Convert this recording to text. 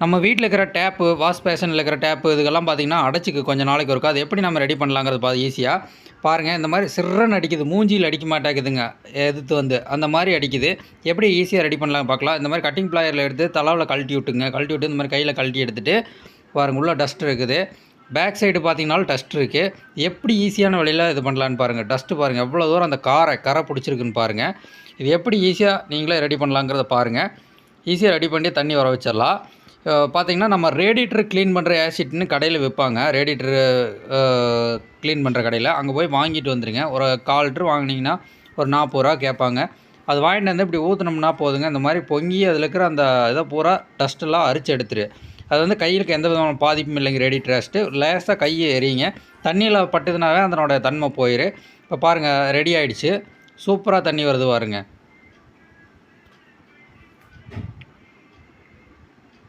நம்ம வீட்டில் இருக்கிற டேப்பு, வாஷ் பேஷனில் இருக்கிற டேப்பு இதுக்கெல்லாம் பார்த்திங்கன்னா அடைச்சிக்கு கொஞ்சம் நாளைக்கு இருக்கும். அது எப்படி நம்ம ரெடி பண்ணலாங்கிறது ஈஸியாக பாருங்கள். இந்த மாதிரி சிறன்னு அடிக்குது, மூஞ்சியில் அடிக்க மாட்டேங்குதுங்க, எதிர்த்து வந்து அந்த மாதிரி அடிக்குது. எப்படி ஈஸியாக ரெடி பண்ணலாம் பார்க்கலாம். இந்த மாதிரி கட்டிங் ப்ளாயரில் எடுத்து தலையில் கழட்டி விட்டுங்க. கழட்டி விட்டு இந்த மாதிரி கையில் கழட்டி எடுத்துகிட்டு பாருங்கள், உள்ள டஸ்ட் இருக்குது. பேக் சைடு பார்த்திங்கனாலும் டஸ்ட் இருக்குது. எப்படி ஈஸியான வழியில் இது பண்ணலான்னு பாருங்கள். டஸ்ட்டு பாருங்கள் எவ்வளோ தூரம் அந்த கரை பிடிச்சிருக்குன்னு பாருங்கள். இது எப்படி ஈஸியாக நீங்களே ரெடி பண்ணலாங்கிறத பாருங்கள். ஈஸியாக ரெடி பண்ணி தண்ணி வர வச்சிடலாம். பார்த்திங்கன்னா நம்ம ரேடியேட்டர் க்ளீன் பண்ணுற ஆசிட்னு கடையில் விற்பாங்க. ரேடியேட்டரு க்ளீன் பண்ணுற கடையில் அங்கே போய் வாங்கிட்டு வந்துடுங்க. ஒரு 1/4 லிட்டர் வாங்கினீங்கன்னா ஒரு 40 ரூபா கேட்பாங்க. அது வாங்கிட்டு வந்து இப்படி ஊற்றினோம்னா போதுங்க. இந்த மாதிரி பொங்கி அதில் இருக்கிற அந்த இதை பூரா டஸ்ட்டெல்லாம் அரிச்சு எடுத்துரு. அது வந்து கையிலுக்கு எந்த விதமான பாதிப்பும் இல்லைங்க. ரேடியேட்டர் டஸ்ட்டு லேசாக கையை எறிங்க. தண்ணியில் பட்டுதுனாவே அதனோட தன்மை போயிடும். இப்போ பாருங்கள், ரெடி ஆகிடுச்சு. சூப்பராக தண்ணி வருது பாருங்கள்.